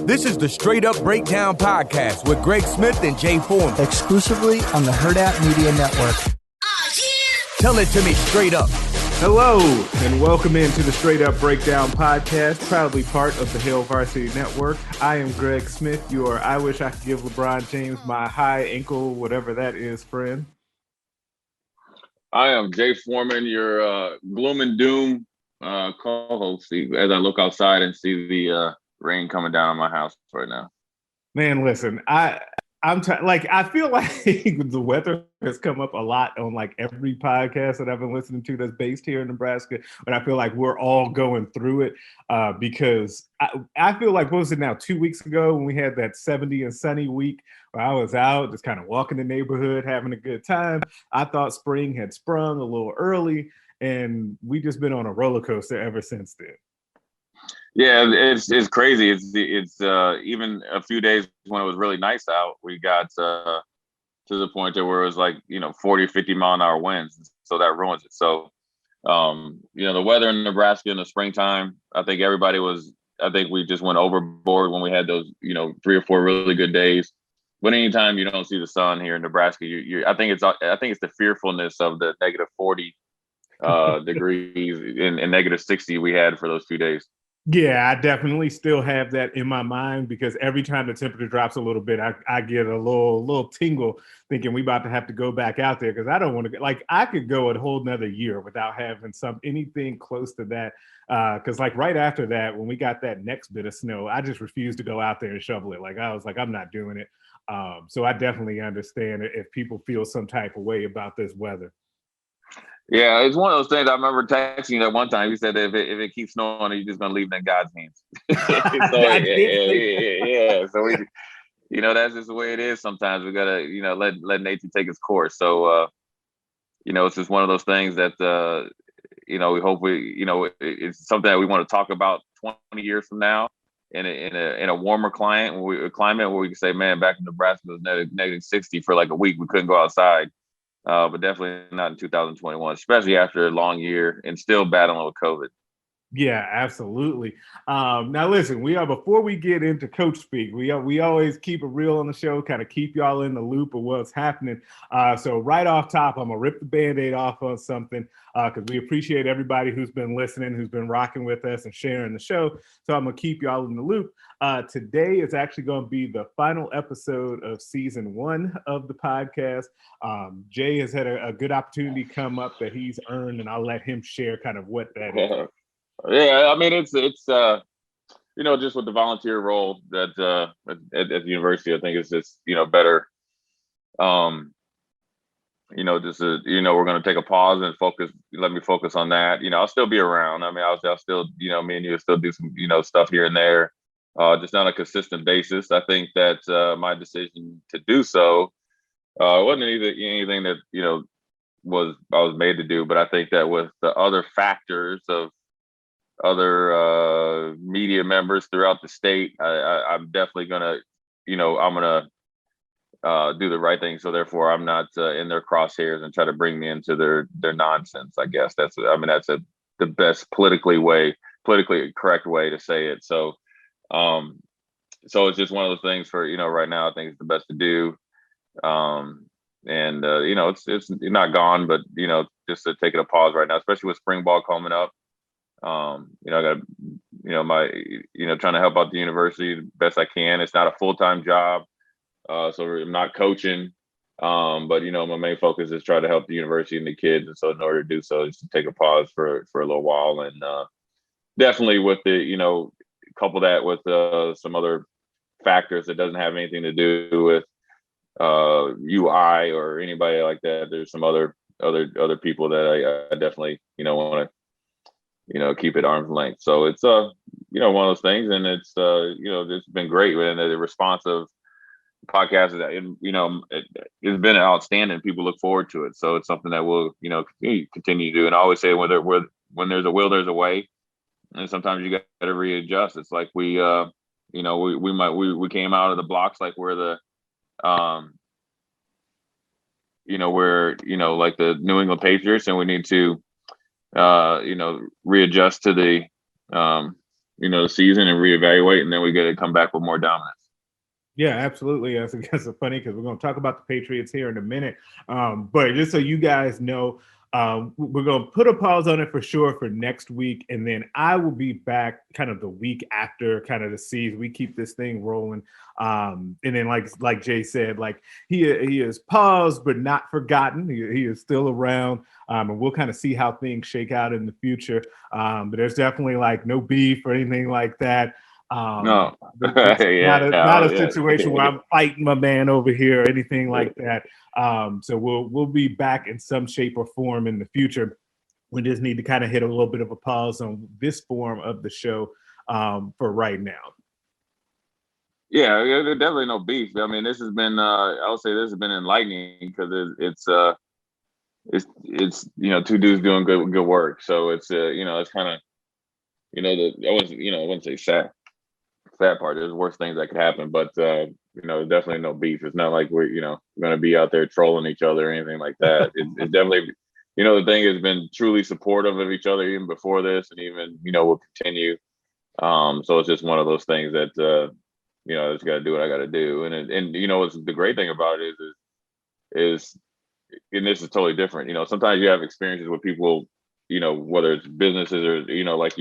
This is the Straight Up Breakdown Podcast with Greg Smith and Jay Foreman. Exclusively on the Hurrdat Media Network. Tell it to me straight up. Hello, and welcome into the Straight Up Breakdown Podcast, proudly part of the Hail Varsity Network. I am Greg Smith, your I wish I could give LeBron James my high ankle, whatever that is, friend. I am Jay Foreman, your gloom and doom co-host, as I look outside and see the rain coming down on my house right now. Man, listen, I feel like the weather has come up a lot on like every podcast that I've been listening to that's based here in Nebraska, but I feel like we're all going through it because I feel like, what was it now, 2 weeks ago when we had that 70 and sunny week where I was out just kind of walking the neighborhood, having a good time. I thought spring had sprung a little early, and we just been on a roller coaster ever since then. Yeah, it's crazy. It's even a few days when it was really nice out, we got to the point where it was like, 40, 50 mile an hour winds. So that ruins it. So, the weather in Nebraska in the springtime, I think we just went overboard when we had those, 3 or 4 really good days. But anytime you don't see the sun here in Nebraska, I think it's the fearfulness of the negative 40 degrees and negative 60 we had for those few days. Yeah, I definitely still have that in my mind because every time the temperature drops a little bit, I get a little tingle thinking we about to have to go back out there because I don't want to I could go a whole nother year without having anything close to that. Because right after that, when we got that next bit of snow, I just refused to go out there and shovel it. I was like, I'm not doing it. So I definitely understand if people feel some type of way about this weather. Yeah, it's one of those things. I remember texting you that one time. You said if it keeps snowing, you're just gonna leave it in God's hands. So yeah. So we, that's just the way it is. Sometimes we gotta, let nature take its course. So, it's just one of those things that, we hope it's something that we want to talk about 20 years from now in a warmer climate where we can say, man, back in Nebraska it was negative 60 for like a week. We couldn't go outside. But definitely not in 2021, especially after a long year and still battling with COVID. Yeah, absolutely. Now, listen, before we get into Coach Speak, we always keep it real on the show, kind of keep y'all in the loop of what's happening. So right off top, I'm going to rip the Band-Aid off on something because we appreciate everybody who's been listening, who's been rocking with us and sharing the show. So I'm going to keep y'all in the loop. Today is actually going to be the final episode of season 1 of the podcast. Jay has had a good opportunity come up that he's earned, and I'll let him share kind of what that is. Yeah, I mean, it's just with the volunteer role that at the university, I think it's just, better, we're going to take a pause and let me focus on that. I'll still be around. I mean, I'll still, me and you will still do some, stuff here and there, just on a consistent basis. I think that my decision to do so wasn't anything that, I was made to do, but I think that with the other factors of other media members throughout the state, I'm definitely gonna, I'm gonna do the right thing. So therefore, I'm not in their crosshairs and try to bring me into their nonsense. I guess that's the best politically correct way to say it. So, so it's just one of those things for right now. I think it's the best to do. It's not gone, but just to take it a pause right now, especially with spring ball coming up. I got, trying to help out the university the best I can. It's not a full-time job. So I'm not coaching. But my main focus is try to help the university and the kids. And so in order to do so, is to take a pause for a little while. And definitely with the, couple that with some other factors that doesn't have anything to do with UI or anybody like that. There's some other people that I definitely, want to, keep at arm's length. So it's, one of those things, and it's, it's been great. And the response of podcast is, it's been outstanding. People look forward to it. So it's something that we'll, continue to do. And I always say when there's a will, there's a way. And sometimes you got to readjust. It's like we came out of the blocks like we're the, like the New England Patriots, and we need to, readjust to the the season and reevaluate, and then we got to come back with more dominance. Yeah, absolutely. That's funny because we're going to talk about the Patriots here in a minute. But just so you guys know, we're going to put a pause on it for sure for next week. And then I will be back kind of the week after kind of the season. We keep this thing rolling. And then like Jay said, like he is paused but not forgotten. He is still around. And we'll kind of see how things shake out in the future. But there's definitely like no beef or anything like that. No, not a situation where I'm fighting my man over here or anything like that. So we'll be back in some shape or form in the future. We just need to kind of hit a little bit of a pause on this form of the show for right now. Yeah, there's definitely no beef. I mean, this has been I would say this has been enlightening because it's two dudes doing good work. So it's it's kind of I wouldn't say sad part. There's worse things that could happen, but definitely no beef. It's not like we're going to be out there trolling each other or anything like that. It's definitely the thing has been truly supportive of each other even before this, and even will continue. So it's just one of those things that I just got to do what I got to do, and what's the great thing about it is and this is totally different. Sometimes you have experiences with people, whether it's businesses or like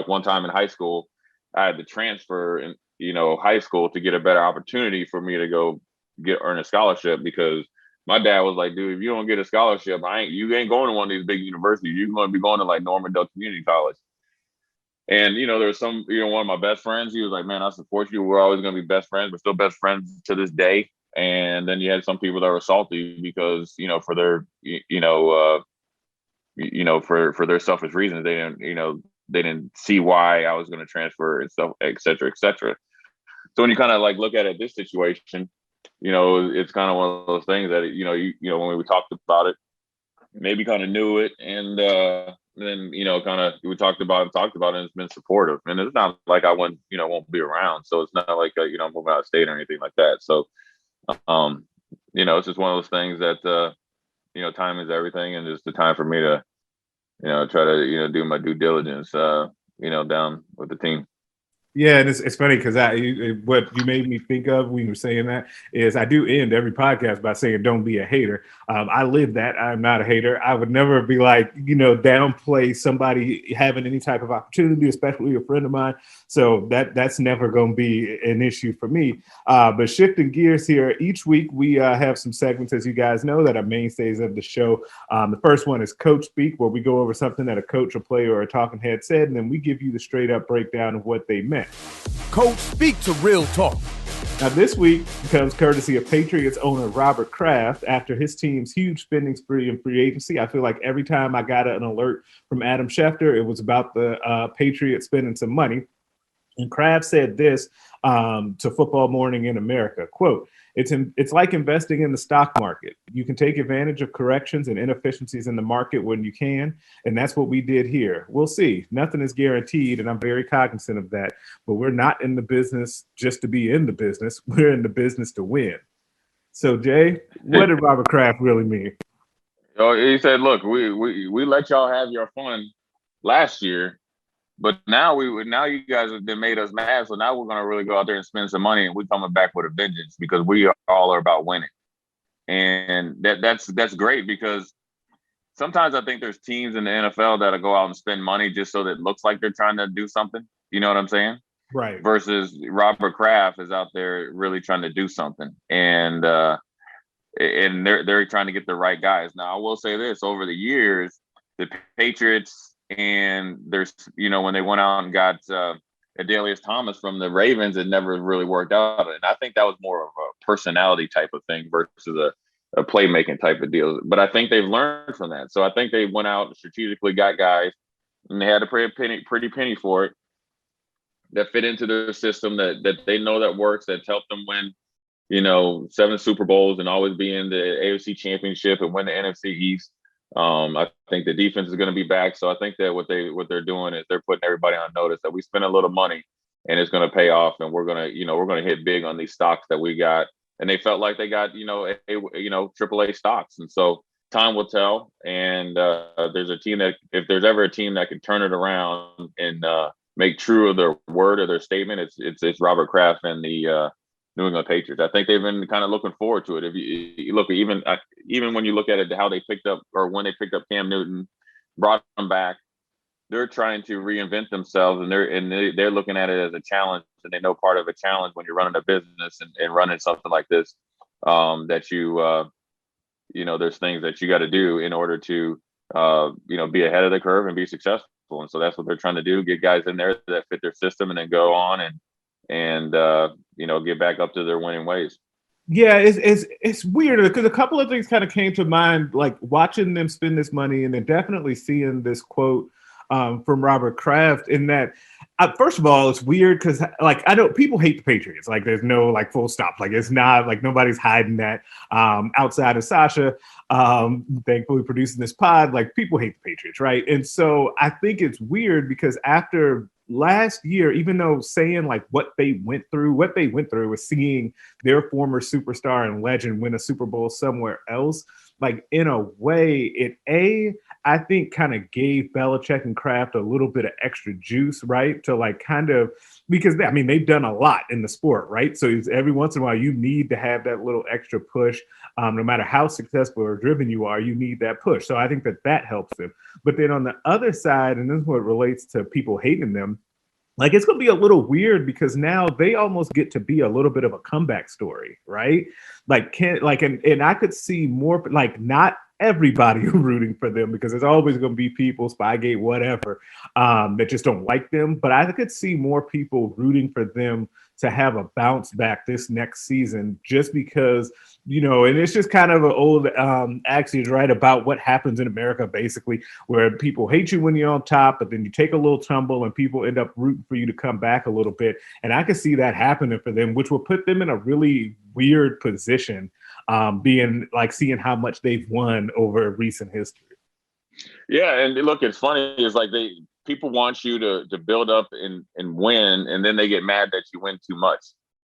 one time in high school. I had to transfer in, high school to get a better opportunity for me to go earn a scholarship because my dad was like, dude, if you don't get a scholarship, you ain't going to one of these big universities. You're going to be going to like Normandale Community College. And, there was one of my best friends, he was like, man, I support you. We're always going to be best friends. We're still best friends to this day. And then you had some people that were salty because, for their, for their selfish reasons, they didn't see why I was going to transfer and stuff, et cetera, et cetera. So when you kind of like look at it, this situation, it's kind of one of those things that, when we talked about it, maybe kind of knew it. And then, kind of we talked about it and it's been supportive. And it's not like I won't be around. So it's not like, I'm moving out of state or anything like that. So, it's just one of those things that, time is everything. And it's the time for me to, try to, do my due diligence, down with the team. Yeah, and it's funny because what you made me think of when you were saying that is I do end every podcast by saying don't be a hater. I live that. I'm not a hater. I would never be like, downplay somebody having any type of opportunity, especially a friend of mine. So that's never going to be an issue for me. But shifting gears here, each week we have some segments, as you guys know, that are mainstays of the show. The first one is Coach Speak, where we go over something that a coach, a player, or a talking head said, and then we give you the straight up breakdown of what they meant. Coach Speak to Real Talk. Now, this week comes courtesy of Patriots owner Robert Kraft after his team's huge spending spree in free agency. I feel like every time I got an alert from Adam Schefter, it was about the Patriots spending some money. And Kraft said this to Football Morning in America, quote, it's like investing in the stock market. You can take advantage of corrections and inefficiencies in the market when you can. And that's what we did here. We'll see. Nothing is guaranteed. And I'm very cognizant of that. But we're not in the business just to be in the business. We're in the business to win. So, Jay, what did Robert Kraft really mean? He said, look, we let y'all have your fun last year. But now you guys have made us mad, so now we're gonna really go out there and spend some money, and we're coming back with a vengeance because we all are about winning, and that's great because sometimes I think there's teams in the NFL that'll go out and spend money just so that it looks like they're trying to do something. You know what I'm saying? Right. Versus Robert Kraft is out there really trying to do something, and they're trying to get the right guys. Now I will say this: over the years, the Patriots. And there's, when they went out and got Adalius Thomas from the Ravens, it never really worked out. And I think that was more of a personality type of thing versus a playmaking type of deal. But I think they've learned from that. So I think they went out and strategically got guys, and they had to pay a pretty penny for it that fit into their system that they know that works, that's helped them win, 7 Super Bowls and always be in the AFC Championship and win the NFC East. I think the defense is going to be back. So I think that what they're doing is they're putting everybody on notice that we spend a little money and it's going to pay off. And we're going to hit big on these stocks that we got. And they felt like they got, AAA stocks. And so time will tell. And there's a team that if there's ever a team that can turn it around in make true of their word or their statement, it's Robert Kraft and the New England Patriots. I think they've been kind of looking forward to it. If you look, even when you look at it, how they picked up, or when they picked up Cam Newton, brought him back, they're trying to reinvent themselves, and they're looking at it as a challenge, and they know part of a challenge when you're running a business and running something like this, that there's things that you got to do in order to be ahead of the curve and be successful. And so that's what they're trying to do: get guys in there that fit their system, and then go on and get back up to their winning ways. Yeah, it's weird because a couple of things kind of came to mind, like watching them spend this money, and then definitely seeing this quote from Robert Kraft, in that, first of all, it's weird because, like, I know people hate the Patriots. Like, there's no, like, full stop. Like, it's not like nobody's hiding that. Outside of Sasha, thankfully producing this pod, like, people hate the Patriots, right? And so I think it's weird because after last year, even though saying like what they went through was seeing their former superstar and legend win a Super Bowl somewhere else, like, in a way, I think kind of gave Belichick and Kraft a little bit of extra juice, right? To like kind of, because they've done a lot in the sport, right? So every once in a while you need to have that little extra push. No matter how successful or driven you are, you need that push. So I think that helps them. But then on the other side, and this is what relates to people hating them, like, it's going to be a little weird because now they almost get to be a little bit of a comeback story, right? Like, and I could see more, like, not everybody rooting for them, because there's always going to be people, Spygate, whatever, that just don't like them. But I could see more people rooting for them to have a bounce back this next season, just because, and it's just kind of an old axioms, right, about what happens in America, basically, where people hate you when you're on top, but then you take a little tumble and people end up rooting for you to come back a little bit. And I could see that happening for them, which will put them in a really weird position, being like seeing how much they've won over recent history. Yeah, and look, it's funny, is like people want you to build up and win, and then they get mad that you win too much.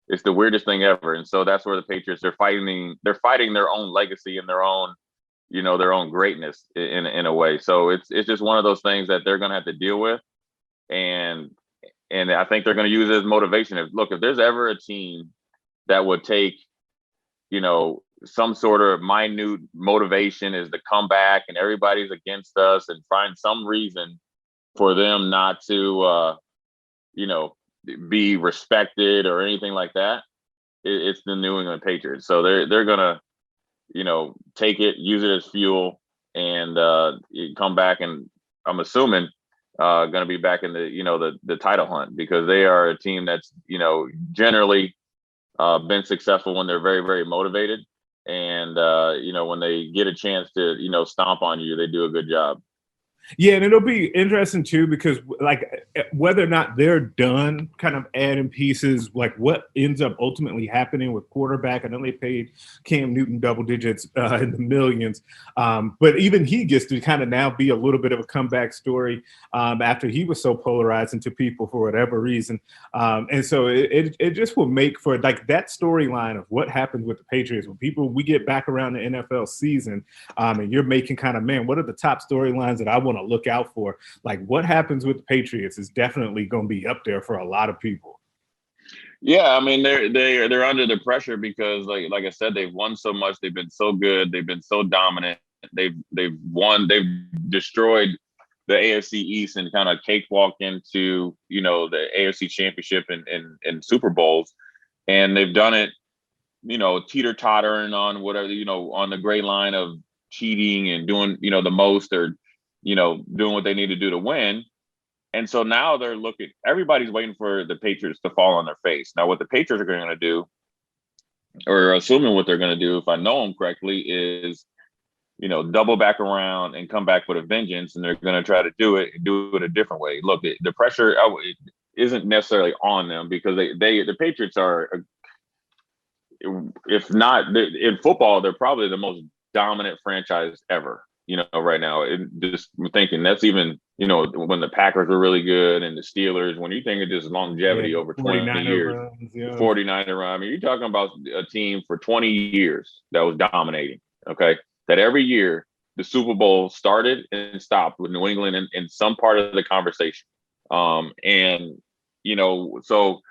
It's the weirdest thing ever. And so that's where the Patriots are fighting their own legacy and their own greatness in a way. So it's just one of those things that they're going to have to deal with, and I think they're going to use it as motivation. If there's ever a team that would take some sort of minute motivation, is to come back and everybody's against us, and find some reason for them not to be respected or anything like that, it's the New England Patriots. So they're gonna take it, use it as fuel, and come back, and I'm assuming gonna be back in the title hunt, because they are a team that's generally been successful when they're very, very motivated, and when they get a chance to stomp on you, they do a good job. Yeah, and it'll be interesting too, because like whether or not they're done kind of adding pieces, like what ends up ultimately happening with quarterback. I know they paid Cam Newton double digits in the millions, but even he gets to kind of now be a little bit of a comeback story after he was so polarizing to people for whatever reason. And so it just will make for like that storyline of what happens with the Patriots when we get back around the NFL season, and you're making kind of, man, what are the top storylines that I want to look out for? Like, what happens with the Patriots is definitely going to be up there for a lot of people. Yeah, I mean, they're under the pressure because, like I said, they've won so much. They've been so good. They've been so dominant. They've won. They've destroyed the AFC East and kind of cakewalk into the AFC Championship and Super Bowls, and they've done it teeter-tottering on whatever on the gray line of cheating and doing the most, or doing what they need to do to win. And so now everybody's waiting for the Patriots to fall on their face. Now, what the Patriots are going to do, or assuming what they're going to do, if I know them correctly, is, double back around and come back with a vengeance. And they're going to try to do it a different way. Look, the pressure isn't necessarily on them, because the Patriots are, if not in football, they're probably the most dominant franchise ever. Right now, just thinking that's even, when the Packers were really good, and the Steelers, when you think of just longevity over 20 years, runs, yeah. 49er run, I mean, you're talking about a team for 20 years that was dominating, okay? That every year the Super Bowl started and stopped with New England in some part of the conversation, And, so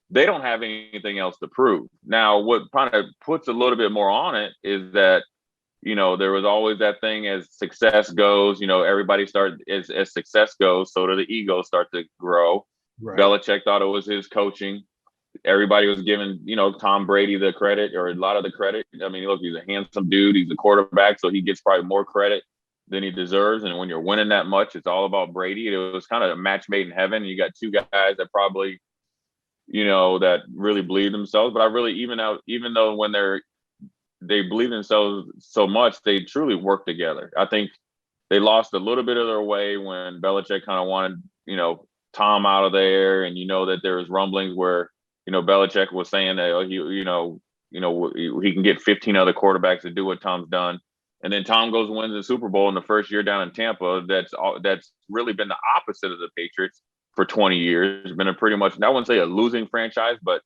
they don't have anything else to prove. Now, what kind of puts a little bit more on it is that, there was always that thing as success goes, everybody starts as success goes, so do the egos start to grow. Right. Belichick thought it was his coaching. Everybody was giving, Tom Brady the credit, or a lot of the credit. I mean, look, he's a handsome dude. He's a quarterback, so he gets probably more credit than he deserves. And when you're winning that much, it's all about Brady. It was kind of a match made in heaven. You got two guys that probably, that really believe themselves. But I really, even though when they believe themselves so much, they truly work together. I think they lost a little bit of their way when Belichick kind of wanted, Tom out of there. And that there was rumblings where, Belichick was saying that he can get 15 other quarterbacks to do what Tom's done. And then Tom goes and wins the Super Bowl in the first year down in Tampa. That's really been the opposite of the Patriots for 20 years. It's been a pretty much, I wouldn't say a losing franchise, but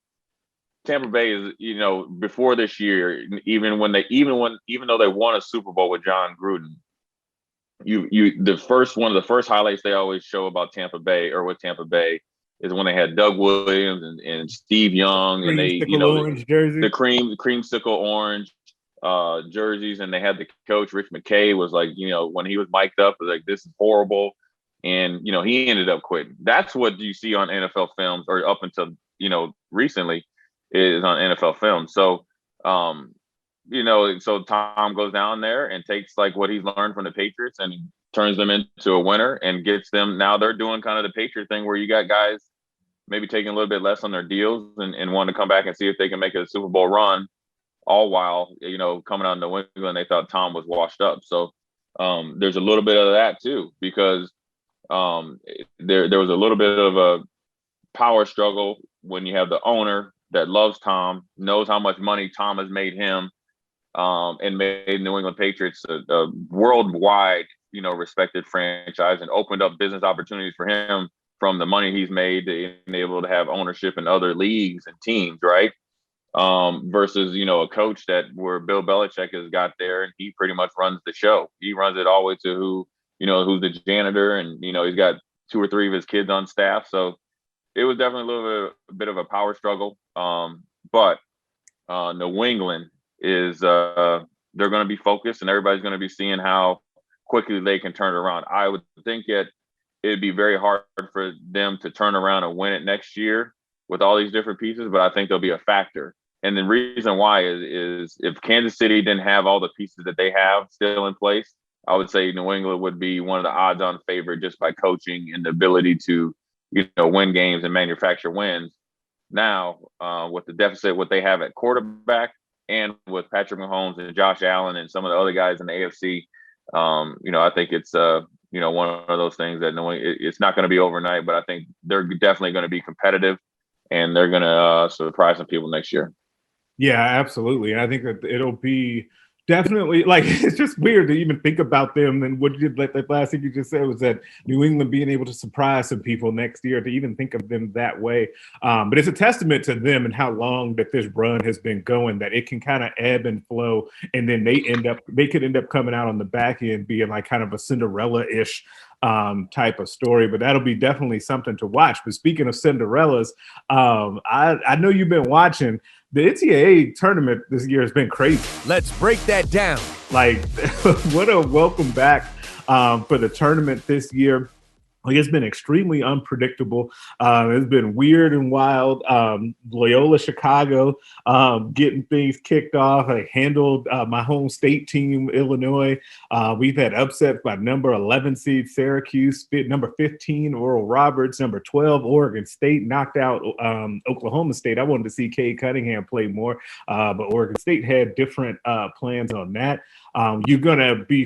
Tampa Bay is, before this year, even though they won a Super Bowl with John Gruden, one of the first highlights they always show about Tampa Bay or with Tampa Bay is when they had Doug Williams and Steve Young, and they, the creamsicle orange jerseys, and they had the coach Rich McKay was like, when he was mic'd up, was like, this is horrible, and he ended up quitting. That's what you see on NFL films, or up until recently, is on NFL film. So so Tom goes down there and takes like what he's learned from the Patriots and turns them into a winner and gets them. Now they're doing kind of the Patriot thing where you got guys maybe taking a little bit less on their deals and wanting to come back and see if they can make a Super Bowl run, all while, coming out of New England, they thought Tom was washed up. So there's a little bit of that too, because there was a little bit of a power struggle when you have the owner that loves Tom, knows how much money Tom has made him, and made New England Patriots a worldwide, respected franchise, and opened up business opportunities for him from the money he's made to being able to have ownership in other leagues and teams, right? Versus, a coach where Bill Belichick has got there and he pretty much runs the show. He runs it all the way to who's the janitor, and, he's got 2 or 3 of his kids on staff. So it was definitely a bit of a power struggle. But New England is, they're going to be focused, and everybody's going to be seeing how quickly they can turn it around. I would think that it'd be very hard for them to turn around and win it next year with all these different pieces, but I think there'll be a factor. And the reason why is if Kansas City didn't have all the pieces that they have still in place, I would say New England would be one of the odds-on favorite just by coaching and the ability to, win games and manufacture wins. Now, with the deficit, what they have at quarterback, and with Patrick Mahomes and Josh Allen and some of the other guys in the AFC, I think it's one of those things that it's not going to be overnight, but I think they're definitely going to be competitive, and they're going to surprise some people next year. Yeah, absolutely. And I think that it'll be definitely, like, it's just weird to even think about them. And what you did, like, that last thing you just said was that New England being able to surprise some people next year, to even think of them that way. But it's a testament to them and how long that this run has been going, that it can kind of ebb and flow. And then they could end up coming out on the back end being like kind of a Cinderella-ish type of story, but that'll be definitely something to watch. But speaking of Cinderellas, I know you've been watching. The NCAA tournament this year has been crazy. Let's break that down. Like, what a welcome back for the tournament this year. Like, it's been extremely unpredictable. It's been weird and wild. Loyola Chicago getting things kicked off. I handled my home state team, Illinois. We've had upsets by number 11 seed Syracuse, number 15 Oral Roberts, number 12 Oregon State knocked out Oklahoma State. I wanted to see Cade Cunningham play more, but Oregon State had different plans on that. You're gonna be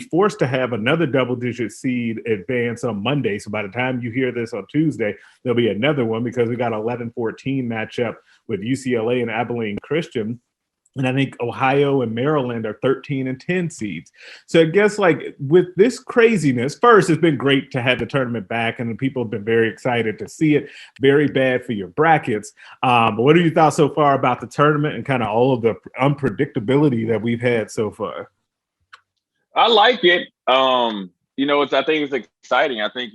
forced to have another double-digit seed advance on Monday. So by the time you hear this on Tuesday, there'll be another one, because we got 11-14 matchup with UCLA and Abilene Christian. And I think Ohio and Maryland are 13 and 10 seeds. So I guess, like, with this craziness, first, it's been great to have the tournament back, and people have been very excited to see it. Very bad for your brackets. But what are your thoughts so far about the tournament and kind of all of the unpredictability that we've had so far? I like it. I think it's exciting. I think,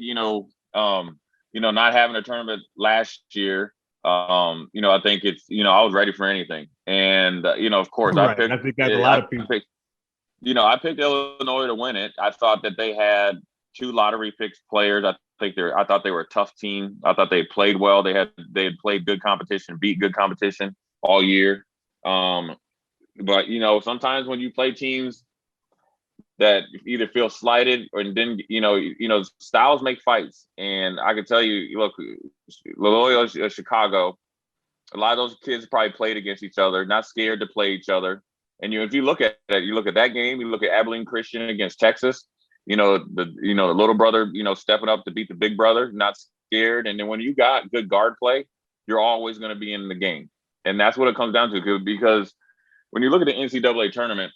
Not having a tournament last year, I think it's, I was ready for anything. And, of course, right. I think that's a lot of people. I picked Illinois to win it. I thought that they had 2 lottery picked players. I thought they were a tough team. I thought they played well. They had played good competition, beat good competition all year. But sometimes when you play teams that either feel slighted or then styles make fights. And I can tell you, look, Loyola Chicago, a lot of those kids probably played against each other, not scared to play each other. And if you look at that, you look at that game, you look at Abilene Christian against Texas, the little brother, stepping up to beat the big brother, not scared. And then when you got good guard play, you're always going to be in the game. And that's what it comes down to, because when you look at the NCAA tournament,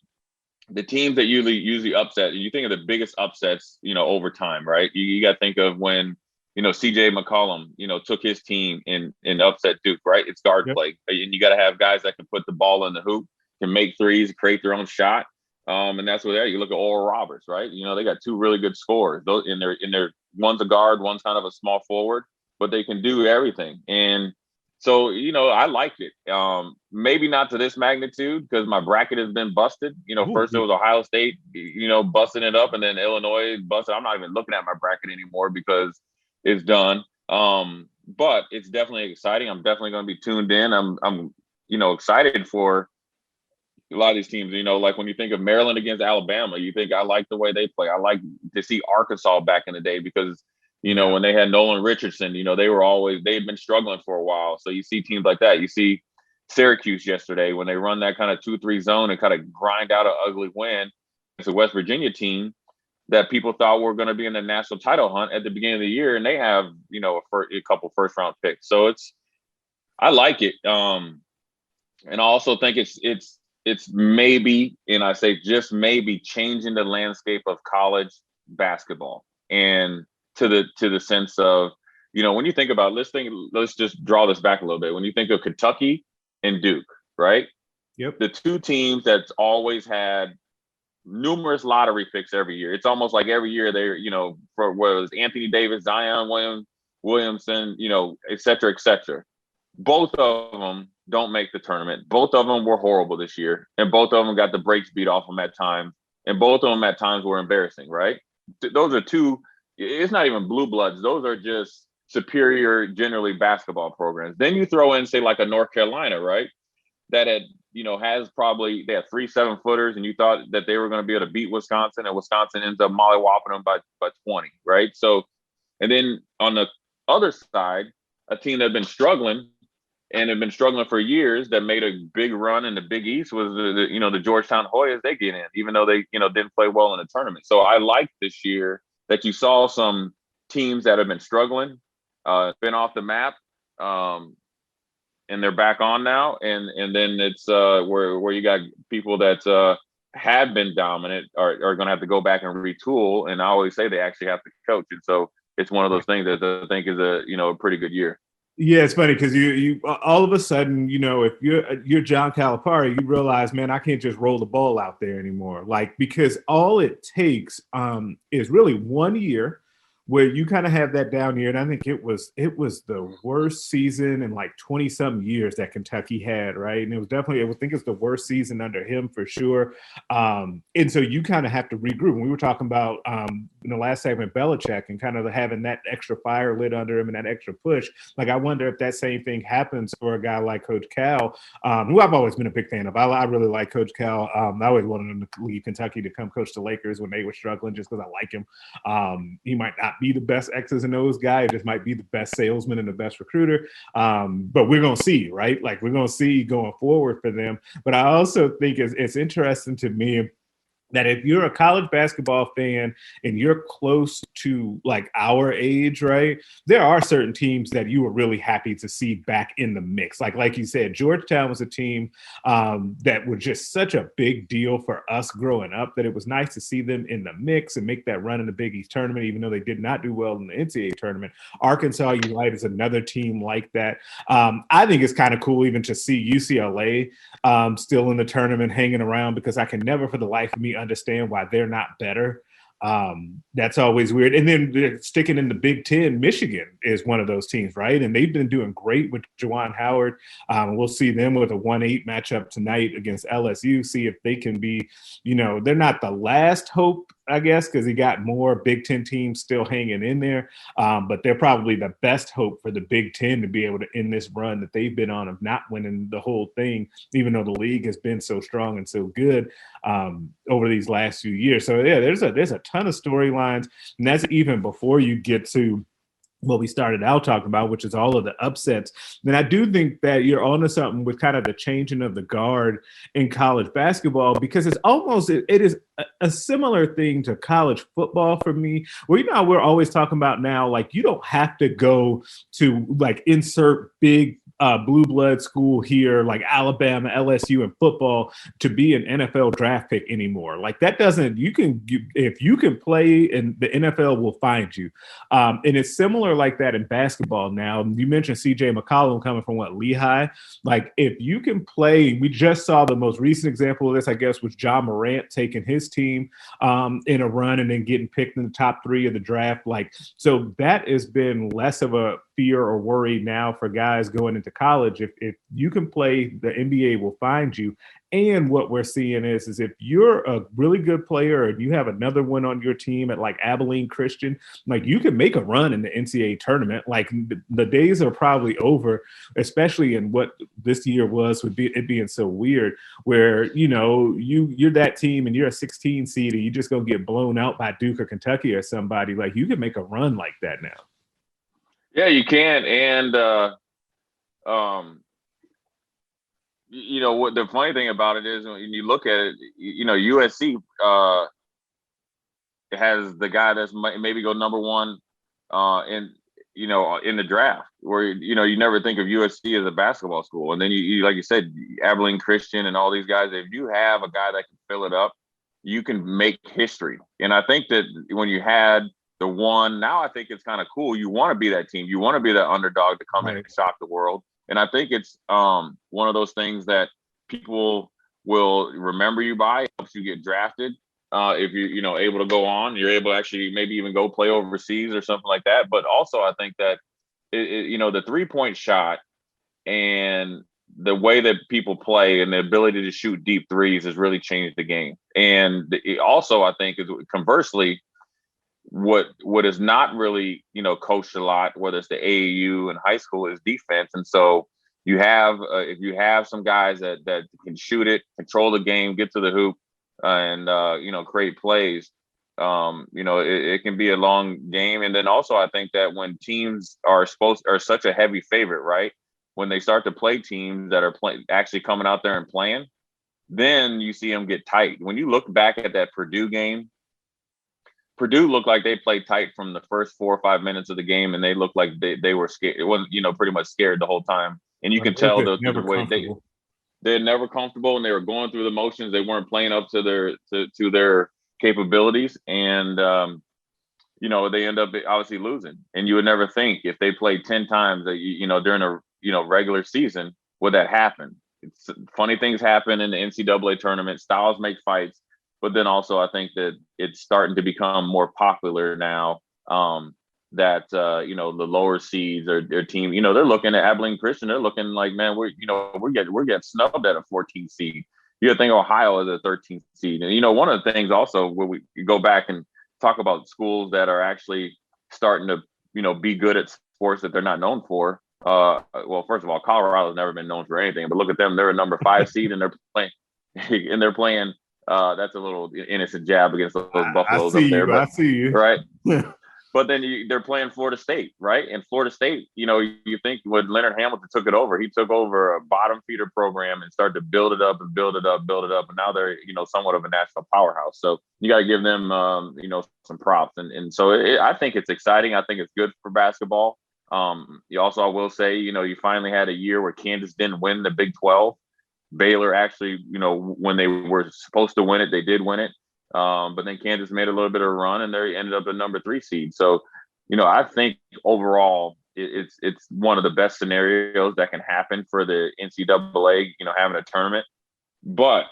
the teams that usually upset, you think of the biggest upsets, over time, right? You got to think of when, CJ McCollum, took his team and upset Duke, right? It's guard play. And you got to have guys that can put the ball in the hoop, can make threes, create their own shot. And that's what you look at Oral Roberts, right? They got 2 really good scorers. Those in their one's a guard, one's kind of a small forward, but they can do everything. And so, I liked it. Maybe not to this magnitude, because my bracket has been busted. First it was Ohio State, busting it up, and then Illinois busted. I'm not even looking at my bracket anymore because it's done. But it's definitely exciting. I'm definitely going to be tuned in. I'm excited for a lot of these teams. Like when you think of Maryland against Alabama, you think, I like the way they play. I like to see Arkansas back in the day, because when they had Nolan Richardson, they had been struggling for a while. So you see teams like that. You see Syracuse yesterday when they run that kind of 2-3 zone and kind of grind out an ugly win. It's a West Virginia team that people thought were going to be in the national title hunt at the beginning of the year. And they have, a couple first round picks. So I like it. And I also think it's maybe, and I say just maybe, changing the landscape of college basketball. And to the sense of, when you think about, let's just draw this back a little bit. When you think of Kentucky and Duke, right? Yep. The 2 teams that's always had numerous lottery picks every year. It's almost like every year they're, for whether it was Anthony Davis, Zion Williamson, et cetera, et cetera. Both of them don't make the tournament. Both of them were horrible this year, and both of them got the brakes beat off them at times, and both of them at times were embarrassing, right? Those are 2. It's not even blue bloods. Those are just superior, generally, basketball programs. Then you throw in, say, like a North Carolina, right? That had, they have 3 7-footers, and you thought that they were going to be able to beat Wisconsin, and Wisconsin ends up mollywopping them by 20, right? So, and then on the other side, a team that had been struggling and had been struggling for years, that made a big run in the Big East, was the Georgetown Hoyas. They get in, even though they, didn't play well in the tournament. So I like this year that you saw some teams that have been struggling, been off the map, and they're back on now. And then it's where you got people that have been dominant are going to have to go back and retool. And I always say they actually have to coach. And so it's one of those things that I think is a pretty good year. Yeah, it's funny because you all of a sudden, if you're John Calipari, you realize, man, I can't just roll the ball out there anymore. Like, because all it takes is really 1 year where you kind of have that down year. And I think it was the worst season in like 20-some years that Kentucky had, right? And it was definitely, I think it's the worst season under him for sure. And so you kind of have to regroup. And we were talking about in the last segment, Belichick, and kind of having that extra fire lit under him and that extra push. Like, I wonder if that same thing happens for a guy like Coach Cal, who I've always been a big fan of. I really like Coach Cal. I always wanted him to leave Kentucky to come coach the Lakers when they were struggling, just because I like him. He might not be the best X's and O's guy. It just might be the best salesman and the best recruiter. But we're going to see, right? Like, we're going to see going forward for them. But I also think it's interesting to me that if you're a college basketball fan and you're close to like our age, right, there are certain teams that you were really happy to see back in the mix. Like you said, Georgetown was a team that was just such a big deal for us growing up that it was nice to see them in the mix and make that run in the Big East tournament, even though they did not do well in the NCAA tournament. Arkansas United is another team like that. I think it's kind of cool even to see UCLA still in the tournament hanging around, because I can never for the life of me understand why they're not better. That's always weird. And then sticking in the Big Ten, Michigan is one of those teams, right? And they've been doing great with Juwan Howard. We'll see them with a 1-8 matchup tonight against LSU, see if they can be, they're not the last hope, I guess, because he got more Big Ten teams still hanging in there. But they're probably the best hope for the Big Ten to be able to end this run that they've been on of not winning the whole thing, even though the league has been so strong and so good over these last few years. So yeah, there's a ton of storylines, and that's even before you get to what we started out talking about, which is all of the upsets. Then I do think that you're onto something with kind of the changing of the guard in college basketball, because it's almost, it is a similar thing to college football for me, where, we're always talking about now, like, you don't have to go to like insert big blue blood school here, like Alabama, LSU, and football to be an NFL draft pick anymore. Like that doesn't, if you can play, and the NFL will find you. And it's similar like that in basketball now. You mentioned CJ McCollum coming from Lehigh. Like if you can play, we just saw the most recent example of this, I guess, was John Morant taking his team in a run and then getting picked in the top 3 of the draft. Like, so that has been less of a fear or worry now for guys going into college. If you can play, the NBA will find you. And what we're seeing is if you're a really good player and you have another one on your team at like Abilene Christian, like you can make a run in the NCAA tournament. Like the days are probably over, especially in what this year was with it being so weird, where, you're that team and you're a 16 seed and you just gonna get blown out by Duke or Kentucky or somebody. Like you can make a run like that now. Yeah, you can. And, what the funny thing about it is when you look at it, USC has the guy that's maybe go number 1 in the draft, where, you never think of USC as a basketball school. And then you like you said, Abilene Christian and all these guys, if you have a guy that can fill it up, you can make history. And I think that when you had the one, now I think it's kind of cool. You want to be that team. You want to be that underdog to come in and shock the world. And I think it's one of those things that people will remember you by. It helps you get drafted. If you're able to go on, you're able to actually maybe even go play overseas or something like that. But also I think that, the 3-point shot and the way that people play and the ability to shoot deep threes has really changed the game. And also I think is conversely, what is not really, coached a lot, whether it's the AAU and high school, is defense. And so you have, if you have some guys that can shoot it, control the game, get to the hoop, and create plays, it can be a long game. And then also I think that when teams are such a heavy favorite, right, when they start to play teams that are actually coming out there and playing, then you see them get tight. When you look back at that Purdue game, Purdue looked like they played tight from the first 4 or 5 minutes of the game, and they looked like they were scared. It wasn't, pretty much scared the whole time. And you can tell the way they're never comfortable, and they were going through the motions. They weren't playing up to their capabilities, and they end up obviously losing. And you would never think, if they played 10 times during a regular season, would that happen? Funny things happen in the NCAA tournament. Styles make fights. But then also I think that it's starting to become more popular now that, the lower seeds or their team, they're looking at Abilene Christian. They're looking like, man, we're getting snubbed at a 14th seed. You think Ohio is a 13th seed. And, one of the things also where we go back and talk about schools that are actually starting to, be good at sports that they're not known for. Well, first of all, Colorado's never been known for anything, but look at them. They're a number 5 seed and they're playing. That's a little innocent jab against those Buffaloes up there. I see you. Right. But then they're playing Florida State, right? And Florida State, you think when Leonard Hamilton took it over, he took over a bottom feeder program and started to build it up. And now they're, somewhat of a national powerhouse. So you got to give them, some props. And so I think it's exciting. I think it's good for basketball. You also, I will say, you finally had a year where Kansas didn't win the Big 12. Baylor actually, when they were supposed to win it, they did win it. But then Kansas made a little bit of a run and they ended up the number 3 seed. So, I think overall it's one of the best scenarios that can happen for the NCAA, having a tournament. But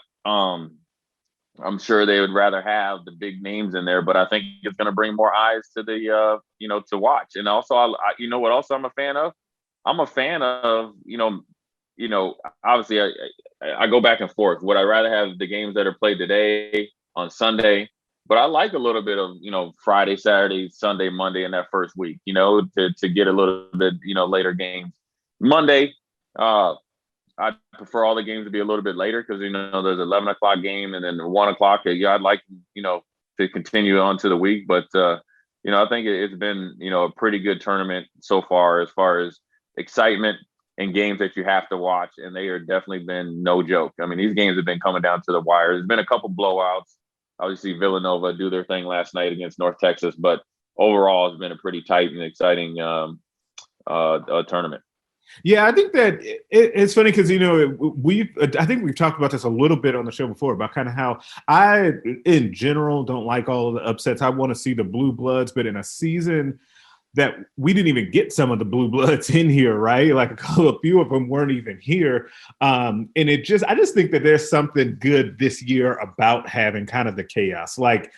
I'm sure they would rather have the big names in there, but I think it's going to bring more eyes to the, to watch. And also, you know what else I'm a fan of? I'm a fan of, obviously I go back and forth. Would I rather have the games that are played today on Sunday? But I like a little bit of, Friday, Saturday, Sunday, Monday in that first week, to get a little bit, later games. Monday, I prefer all the games to be a little bit later because, there's 11 o'clock game and then 1 o'clock. Yeah, I'd like, to continue on to the week. But, I think it's been, a pretty good tournament so far as excitement and games that you have to watch. And they are definitely been no joke. I mean, these games have been coming down to the wire. There's been a couple blowouts. Obviously, Villanova do their thing last night against North Texas. But overall, it's been a pretty tight and exciting tournament. Yeah, I think that it's funny because, I think we've talked about this a little bit on the show before about kind of how I, in general, don't like all of the upsets. I want to see the blue bloods, but in a season that we didn't even get some of the blue bloods in here, right? Like a few of them weren't even here. And I just think that there's something good this year about having kind of the chaos. Like,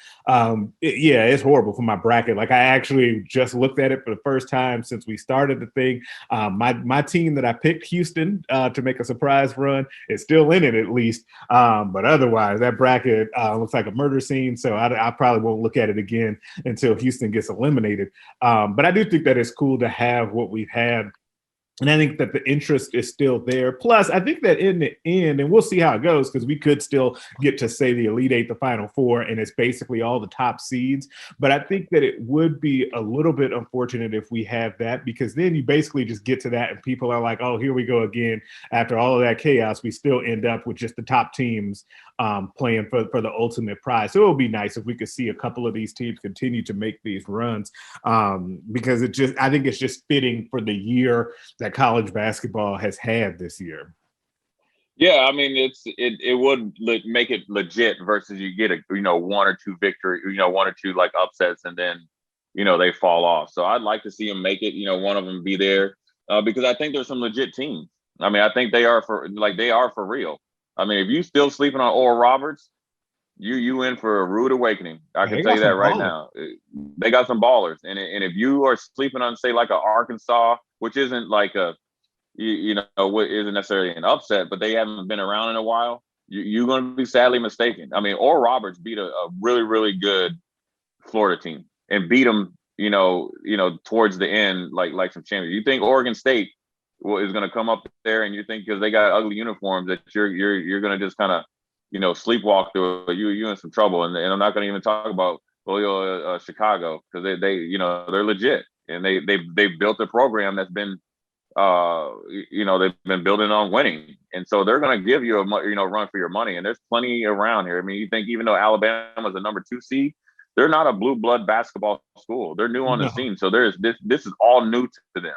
it's horrible for my bracket. Like I actually just looked at it for the first time since we started the thing. My team that I picked, Houston, to make a surprise run is still in it at least. But otherwise that bracket looks like a murder scene. So I probably won't look at it again until Houston gets eliminated. But I do think that it's cool to have what we've had. And I think that the interest is still there. Plus, I think that in the end, and we'll see how it goes, because we could still get to say the Elite Eight, the Final Four, and it's basically all the top seeds. But I think that it would be a little bit unfortunate if we have that, because then you basically just get to that and people are like, oh, here we go again. After all of that chaos, we still end up with just the top teams playing for the ultimate prize. So it would be nice if we could see a couple of these teams continue to make these runs, because I think it's just fitting for the year that college basketball has had this year. Yeah, I mean, it would make it legit versus you get one or two victory, one or two like upsets and then, they fall off. So I'd like to see them make it, one of them be there because I think there's some legit teams. I mean, I think they are for real. I mean, if you still sleeping on Oral Roberts, you in for a rude awakening. I can tell you that right now. They got some ballers, and if you are sleeping on, say, like a Arkansas, which isn't like what isn't necessarily an upset, but they haven't been around in a while, you're going to be sadly mistaken. I mean, Oral Roberts beat a really, really good Florida team and beat them, towards the end, like some champions. You think Oregon State is going to come up there, and you think because they got ugly uniforms that you're going to just kind of sleepwalk through it, you in some trouble. And I'm not going to even talk about Chicago, because they're legit, and they built a program that's been they've been building on winning, and so they're going to give you a run for your money. And there's plenty around here. I mean, you think even though Alabama's a number 2 seed, they're not a blue blood basketball school. They're new on the scene, so there's this is all new to them,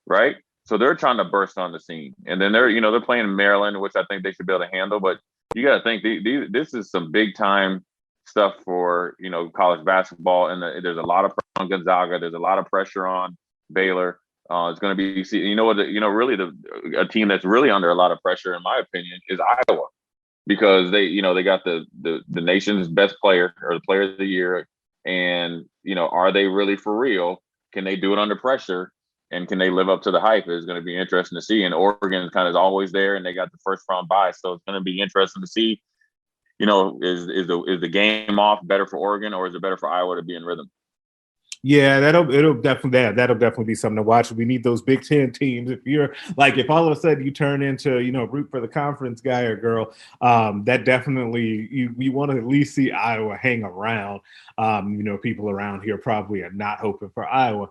right? So they're trying to burst on the scene, and then they're playing in Maryland, which I think they should be able to handle. But you got to think this is some big time stuff for college basketball, and there's a lot of pressure on Gonzaga. There's a lot of pressure on Baylor. It's going to be really a team that's really under a lot of pressure, in my opinion, is Iowa, because they got the nation's best player or the player of the year, and are they really for real? Can they do it under pressure? And can they live up to the hype? It's going to be interesting to see. And Oregon kind of is always there, and they got the first round bye. So it's going to be interesting to see, is the game off better for Oregon, or is it better for Iowa to be in rhythm? Yeah, that'll definitely be something to watch. We need those Big Ten teams. If all of a sudden you turn into, root for the conference guy or girl, that definitely you want to at least see Iowa hang around. People around here probably are not hoping for Iowa.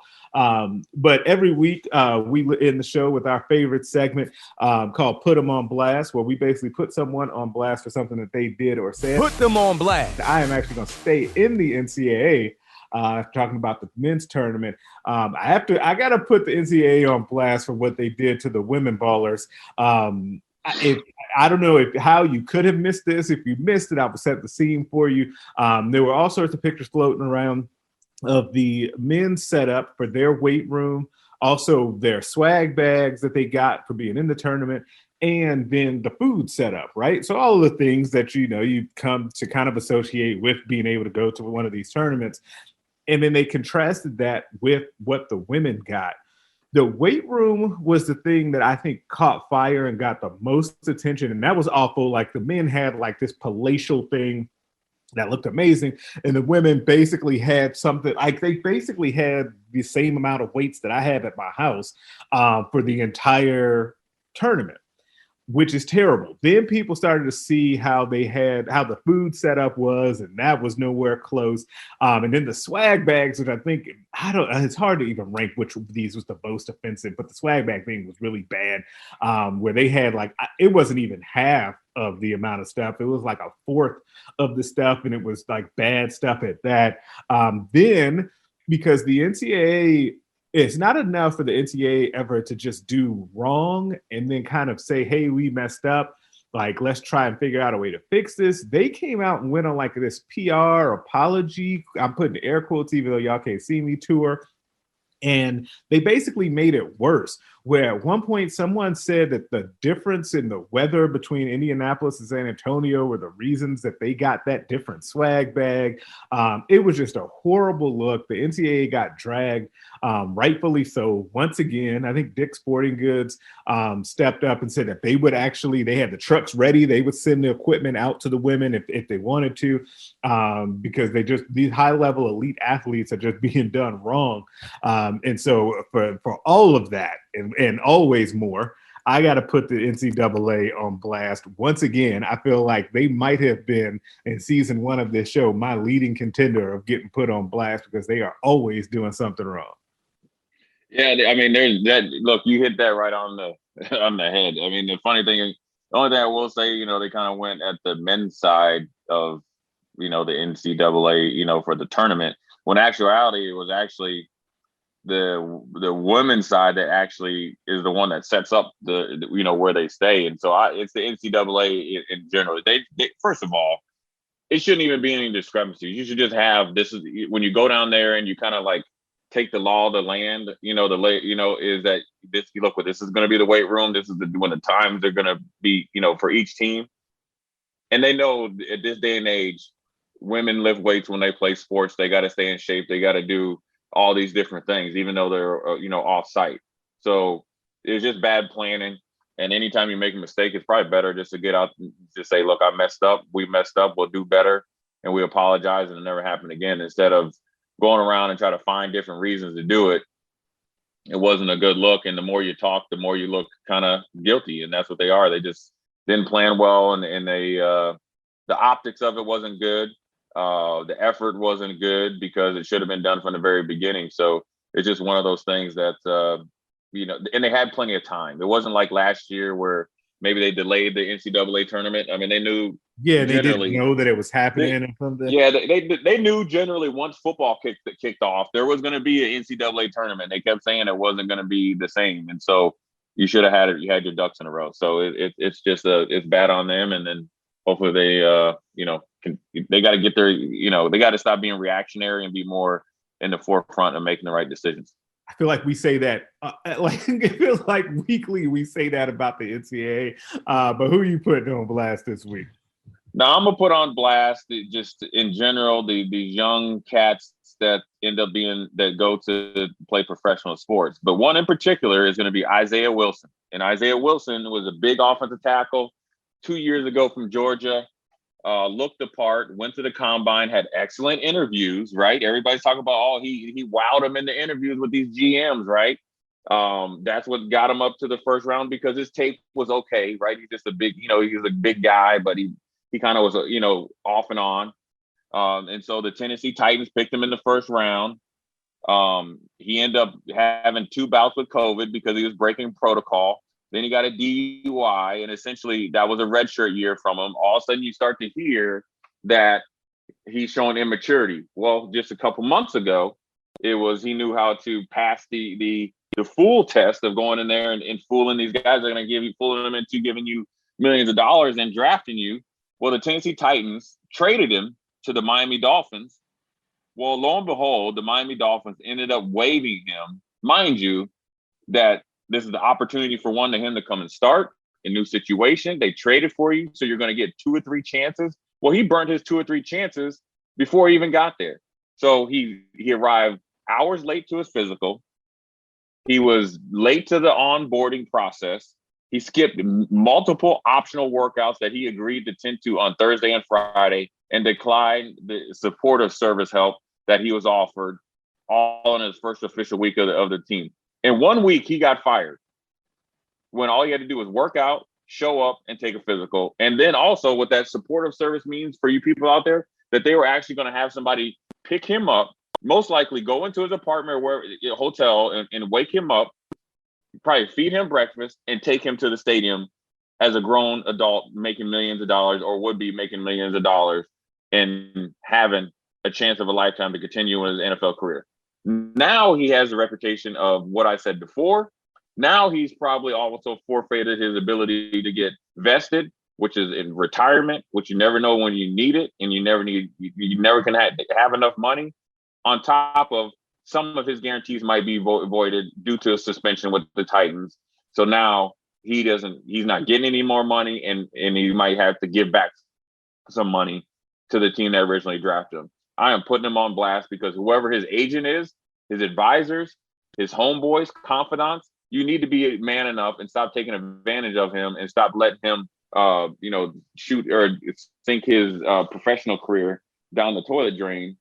But every week we end the show with our favorite segment called Put Them on Blast, where we basically put someone on blast for something that they did or said. Put them on blast. I am actually going to stay in the NCAA. Talking about the men's tournament, I got to put the NCAA on blast for what they did to the women ballers. I don't know how you could have missed this. If you missed it, I will set the scene for you. There were all sorts of pictures floating around of the men's setup for their weight room, also their swag bags that they got for being in the tournament. and then the food setup, right? So all of the things that, you come to kind of associate with being able to go to one of these tournaments. And then they contrasted that with what the women got. The weight room was the thing that I think caught fire and got the most attention. And that was awful. Like the men had like this palatial thing that looked amazing. And the women basically had something like they basically had the same amount of weights that I have at my house for the entire tournament, which is terrible. Then people started to see how the food setup was, and that was nowhere close. And then the swag bags, which it's hard to even rank which of these was the most offensive, but the swag bag thing was really bad, where they had it wasn't even half of the amount of stuff. It was like a fourth of the stuff, and it was like bad stuff at that. Then because the NCAA, it's not enough for the NCAA ever to just do wrong and then kind of say, hey, we messed up. Like, let's try and figure out a way to fix this. They came out and went on like this PR apology. I'm putting air quotes, even though y'all can't see me, tour. And they basically made it worse, where at one point someone said that the difference in the weather between Indianapolis and San Antonio were the reasons that they got that different swag bag. It was just a horrible look. The NCAA got dragged, rightfully so. Once again, I think Dick's Sporting Goods stepped up and said that they had the trucks ready. They would send the equipment out to the women if they wanted to, because these high-level elite athletes are just being done wrong. And so for all of that and always more, I got to put the NCAA on blast. Once again, I feel like they might have been in season 1 of this show, my leading contender of getting put on blast, because they are always doing something wrong. Yeah, I mean, there's that. Look, you hit that right on the head. I mean, the funny thing is, the only thing I will say, they kind of went at the men's side of, the NCAA, for the tournament, when in actuality it was actually the women's side that actually is the one that sets up the where they stay. And so it's the NCAA in general. They first of all, it shouldn't even be any discrepancies. You should just have, this is when you go down there and you kind of like take the law of the land, is that this is going to be the weight room. This is when the times are going to be, for each team. And they know at this day and age, women lift weights when they play sports. They got to stay in shape. They got to do all these different things, even though they're, off site. So it's just bad planning. And anytime you make a mistake, it's probably better just to get out and just say, look, I messed up. We messed up. We'll do better. And we apologize, and it'll never happen again. Instead of going around and try to find different reasons to do it, it wasn't a good look. And the more you talk, the more you look kind of guilty. And that's what they are. They just didn't plan well. And they, the optics of it wasn't good. The effort wasn't good because it should have been done from the very beginning. So it's just one of those things that, and they had plenty of time. It wasn't like last year where maybe they delayed the NCAA tournament. I mean, they knew. Yeah, they didn't know that it was happening. They knew generally once football kicked off, there was going to be an NCAA tournament. They kept saying it wasn't going to be the same. And so you should have had it. You had your ducks in a row. So it's just it's bad on them. And then hopefully they, they got to get their, they got to stop being reactionary and be more in the forefront of making the right decisions. I feel like we say that, it feels like weekly we say that about the NCAA. But who are you putting on blast this week? Now I'm gonna put on blast just in general these young cats that go to play professional sports. But one in particular is going to be Isaiah Wilson, and Isaiah Wilson was a big offensive tackle 2 years ago from Georgia. Looked the part, went to the combine, had excellent interviews, right? Everybody's talking about, he wowed him in the interviews with these GMs, right? That's what got him up to the first round because his tape was okay, right? He's just a big, he's a big guy, but he kind of was, off and on. And so the Tennessee Titans picked him in the first round. He ended up having 2 bouts with COVID because he was breaking protocol. Then he got a DUI, and essentially that was a redshirt year from him. All of a sudden you start to hear that he's showing immaturity. Well, just a couple months ago, he knew how to pass the fool test of going in there and fooling these guys. They're going to fooling them into giving you millions of dollars and drafting you. Well, the Tennessee Titans traded him to the Miami Dolphins. Well, lo and behold, the Miami Dolphins ended up waiving him. Mind you, that this is the opportunity for him to come and start. a new situation. They traded for you, so you're going to get 2 or 3 chances. Well, he burned his 2 or 3 chances before he even got there. So he arrived hours late to his physical. He was late to the onboarding process. He skipped multiple optional workouts that he agreed to tend to on Thursday and Friday and declined the supportive service help that he was offered all in his first official week of the team. In 1 week, he got fired when all he had to do was work out, show up, and take a physical. And then also what that supportive service means for you people out there, that they were actually going to have somebody pick him up, most likely go into his apartment or hotel and wake him up, probably feed him breakfast, and take him to the stadium as a grown adult making millions of dollars, or would be making millions of dollars, and having a chance of a lifetime to continue in his NFL career. Now he has the reputation of what I said before. Now he's probably also forfeited his ability to get vested, which is in retirement, which you never know when you need it, and you never can have enough money. On top of some of his guarantees might be voided due to a suspension with the Titans. So now he's not getting any more money, and he might have to give back some money to the team that originally drafted him. I am putting him on blast because whoever his agent is, his advisors, his homeboys, confidants, you need to be man enough and stop taking advantage of him and stop letting him, shoot or sink his professional career down the toilet drain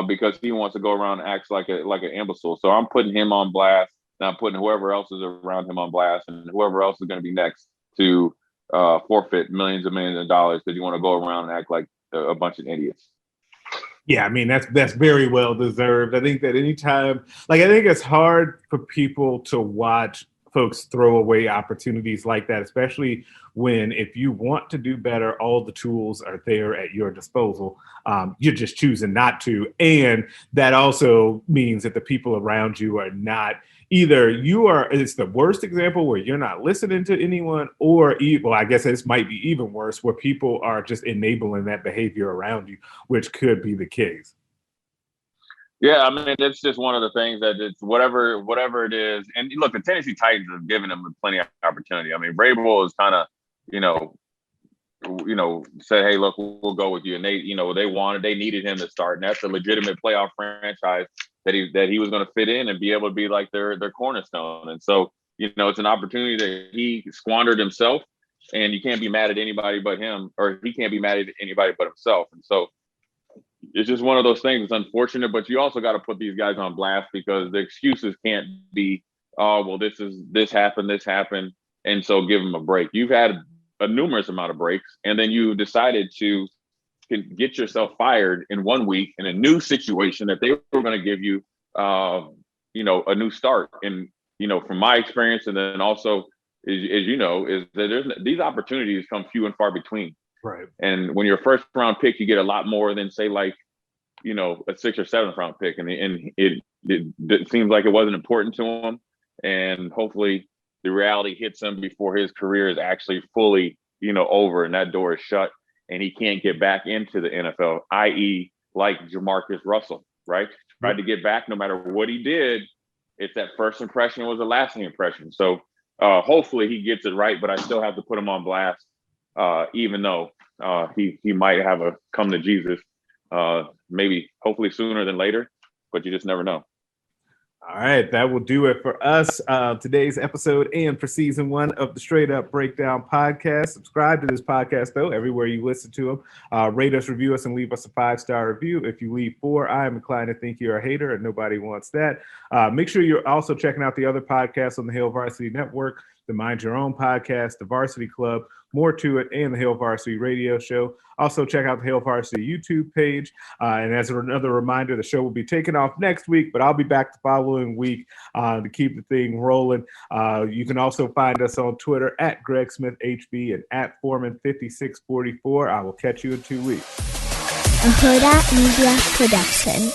because he wants to go around and act like an imbecile. So I'm putting him on blast, and I'm putting whoever else is around him on blast, and whoever else is going to be next to forfeit millions and millions of dollars because you want to go around and act like a bunch of idiots. Yeah, I mean, that's very well deserved. I think that anytime, I think it's hard for people to watch folks throw away opportunities like that, especially when, if you want to do better, all the tools are there at your disposal. You're just choosing not to. And that also means that the people around you are not either it's the worst example where you're not listening to anyone, or I guess this might be even worse, where people are just enabling that behavior around you, which could be the case. Yeah, I mean, it's just one of the things that it's whatever it is. And look, the Tennessee Titans have given them plenty of opportunity. I mean, Vrabel is kind of, said, hey, look, we'll go with you. And they needed him to start. And that's a legitimate playoff franchise that he was going to fit in and be able to be like their cornerstone. And so, it's an opportunity that he squandered himself, and you can't be mad at anybody but him, or he can't be mad at anybody but himself. And so it's just one of those things. It's unfortunate, but you also got to put these guys on blast, because the excuses can't be, oh, well, this happened, and so give them a break. You've had a numerous amount of breaks, and then you decided to get yourself fired in 1 week in a new situation that they were going to give you, a new start. And, from my experience, and then also, is that these opportunities come few and far between. Right. And when you're a first round pick, you get a lot more than, say, a 6th or 7th round pick. And it seems like it wasn't important to him. And hopefully the reality hits him before his career is actually fully, over, and that door is shut, and he can't get back into the NFL, i.e. like Jamarcus Russell, right? Tried to get back no matter what he did. It's that first impression was a lasting impression. So hopefully he gets it right, but I still have to put him on blast. Even though he might have a come to Jesus, maybe hopefully sooner than later, but you just never know. All right, that will do it for us, today's episode, and for season 1 of the Straight Up Breakdown podcast. Subscribe to this podcast, though, everywhere you listen to them. Rate us, review us, and leave us a 5-star review. If you leave 4, I am inclined to think you're a hater, and nobody wants that. Make sure you're also checking out the other podcasts on the Hail Varsity Network, the Mind Your Own podcast, the Varsity Club, More to It, and the Hail Varsity Radio Show. Also, check out the Hail Varsity YouTube page. And as another reminder, the show will be taking off next week, but I'll be back the following week to keep the thing rolling. You can also find us on Twitter at Greg Smith HB and at Foreman5644. I will catch you in 2 weeks. A Hurrdat Media Production.